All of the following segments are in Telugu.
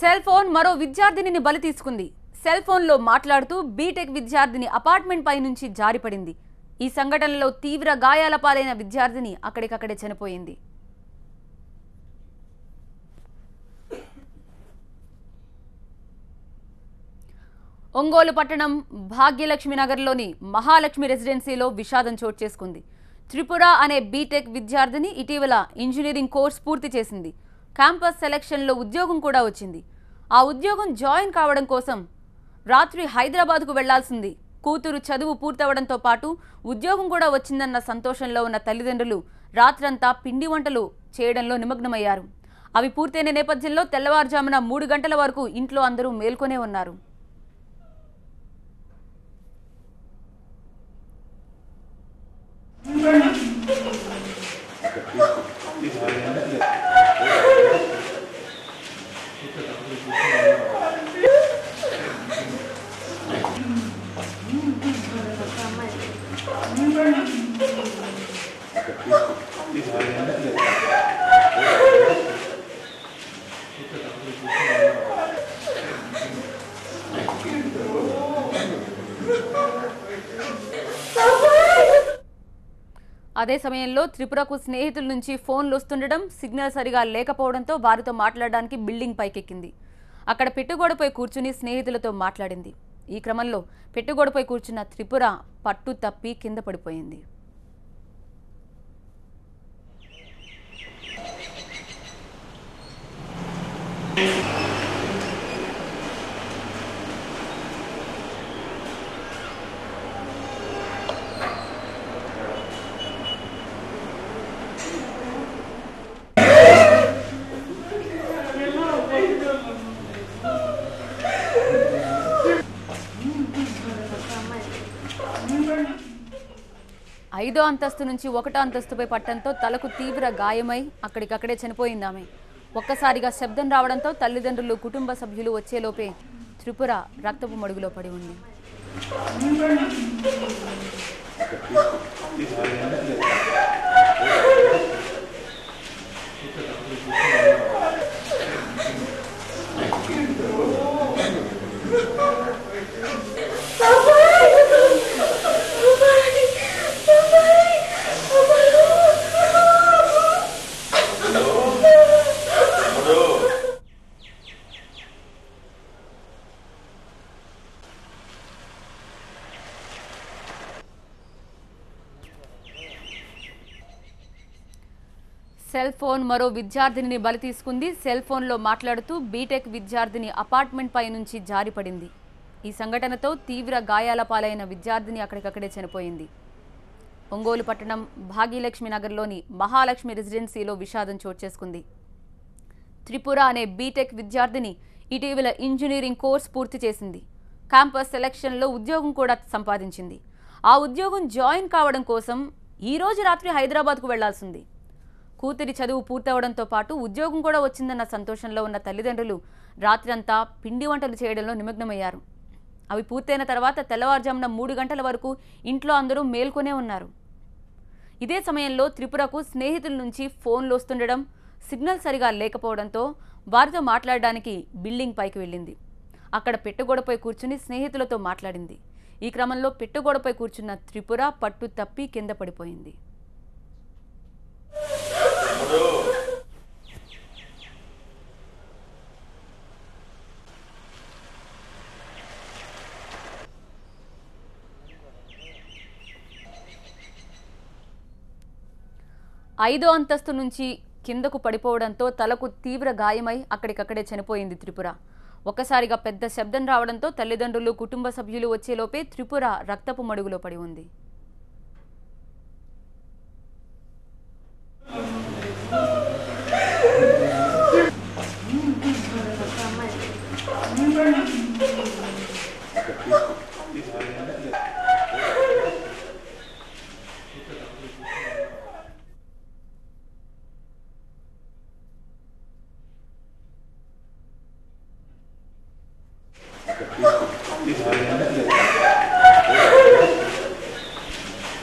సెల్ ఫోన్ మరో విద్యార్థినిని బలి తీసుకుంది. సెల్ ఫోన్లో మాట్లాడుతూ బీటెక్ విద్యార్థిని అపార్ట్మెంట్ పై నుంచి జారిపడింది. ఈ సంఘటనలో తీవ్ర గాయాల పాలైన విద్యార్థిని అక్కడికక్కడే చనిపోయింది. ఒంగోలు పట్టణం భాగ్యలక్ష్మి నగర్లోని మహాలక్ష్మి రెసిడెన్సీలో విషాదం చోటు చేసుకుంది. త్రిపుర అనే బీటెక్ విద్యార్థిని ఇటీవల ఇంజనీరింగ్ కోర్స్ పూర్తి చేసింది. క్యాంపస్ సెలక్షన్లో ఉద్యోగం కూడా వచ్చింది. ఆ ఉద్యోగం జాయిన్ కావడం కోసం రాత్రి హైదరాబాద్కు వెళ్లాల్సింది. కూతురు చదువు పూర్తవడంతో పాటు ఉద్యోగం కూడా వచ్చిందన్న సంతోషంలో ఉన్న తల్లిదండ్రులు రాత్రంతా పిండి వంటలు చేయడంలో నిమగ్నమయ్యారు. అవి పూర్తయిన నేపథ్యంలో తెల్లవారుజామున 3 గంటల వరకు ఇంట్లో అందరూ మేల్కొనే ఉన్నారు. అదే సమయంలో త్రిపురకు స్నేహితుల నుంచి ఫోన్లు వస్తుండడం, సిగ్నల్ సరిగా లేకపోవడంతో వారితో మాట్లాడడానికి బిల్డింగ్ పైకెక్కింది. అక్కడ పెట్టుగోడపై కూర్చుని స్నేహితులతో మాట్లాడింది. ఈ క్రమంలో పెట్టుగోడపై కూర్చున్న త్రిపుర పట్టు తప్పి కింద పడిపోయింది. ఐదో అంతస్తు నుంచి 1వ అంతస్తుపై పట్టడంతో తలకు తీవ్ర గాయమై అక్కడికక్కడే చనిపోయింది ఆమె. ఒక్కసారిగా శబ్దం రావడంతో తల్లిదండ్రులు, కుటుంబ సభ్యులు వచ్చేలోపే త్రిపుర రక్తపు మడుగులో పడి ఉంది. సెల్ ఫోన్ మరో విద్యార్థినిని బలి తీసుకుంది. సెల్ ఫోన్లో మాట్లాడుతూ బీటెక్ విద్యార్థిని అపార్ట్మెంట్ పై నుంచి జారిపడింది. ఈ సంఘటనతో తీవ్ర గాయాల పాలైన విద్యార్థిని అక్కడికక్కడే చనిపోయింది. ఒంగోలు పట్టణం భాగ్యలక్ష్మి నగర్లోని మహాలక్ష్మి రెసిడెన్సీలో విషాదం చోటు చేసుకుంది. త్రిపుర అనే బీటెక్ విద్యార్థిని ఇటీవల ఇంజనీరింగ్ కోర్స్ పూర్తి చేసింది. క్యాంపస్ సెలక్షన్లో ఉద్యోగం కూడా సంపాదించింది. ఆ ఉద్యోగం జాయిన్ కావడం కోసం ఈ రోజు రాత్రి హైదరాబాద్కు వెళ్లాల్సింది. కూతురి చదువు పూర్తవడంతో పాటు ఉద్యోగం కూడా వచ్చిందన్న సంతోషంలో ఉన్న తల్లిదండ్రులు రాత్రంతా పిండి వంటలు చేయడంలో నిమగ్నమయ్యారు. అవి పూర్తయిన తర్వాత తెల్లవారుజామున 3 గంటల వరకు ఇంట్లో అందరూ మేల్కొనే ఉన్నారు. ఇదే సమయంలో త్రిపురకు స్నేహితుల నుంచి ఫోన్లు వస్తుండడం, సిగ్నల్ సరిగా లేకపోవడంతో వారితో మాట్లాడడానికి బిల్డింగ్ పైకి వెళ్ళింది. అక్కడ పెట్టుగోడపై కూర్చుని స్నేహితులతో మాట్లాడింది. ఈ క్రమంలో పెట్టుగోడపై కూర్చున్న త్రిపుర పట్టు తప్పి కింద పడిపోయింది. ఐదో అంతస్తు నుంచి కిందకు పడిపోవడంతో తలకు తీవ్ర గాయమై అక్కడికక్కడే చనిపోయింది త్రిపుర. ఒక్కసారిగా పెద్ద శబ్దం రావడంతో తల్లిదండ్రులు, కుటుంబ సభ్యులు వచ్చేలోపే త్రిపుర రక్తపు మడుగులో పడి ఉంది.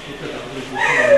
Kita tak boleh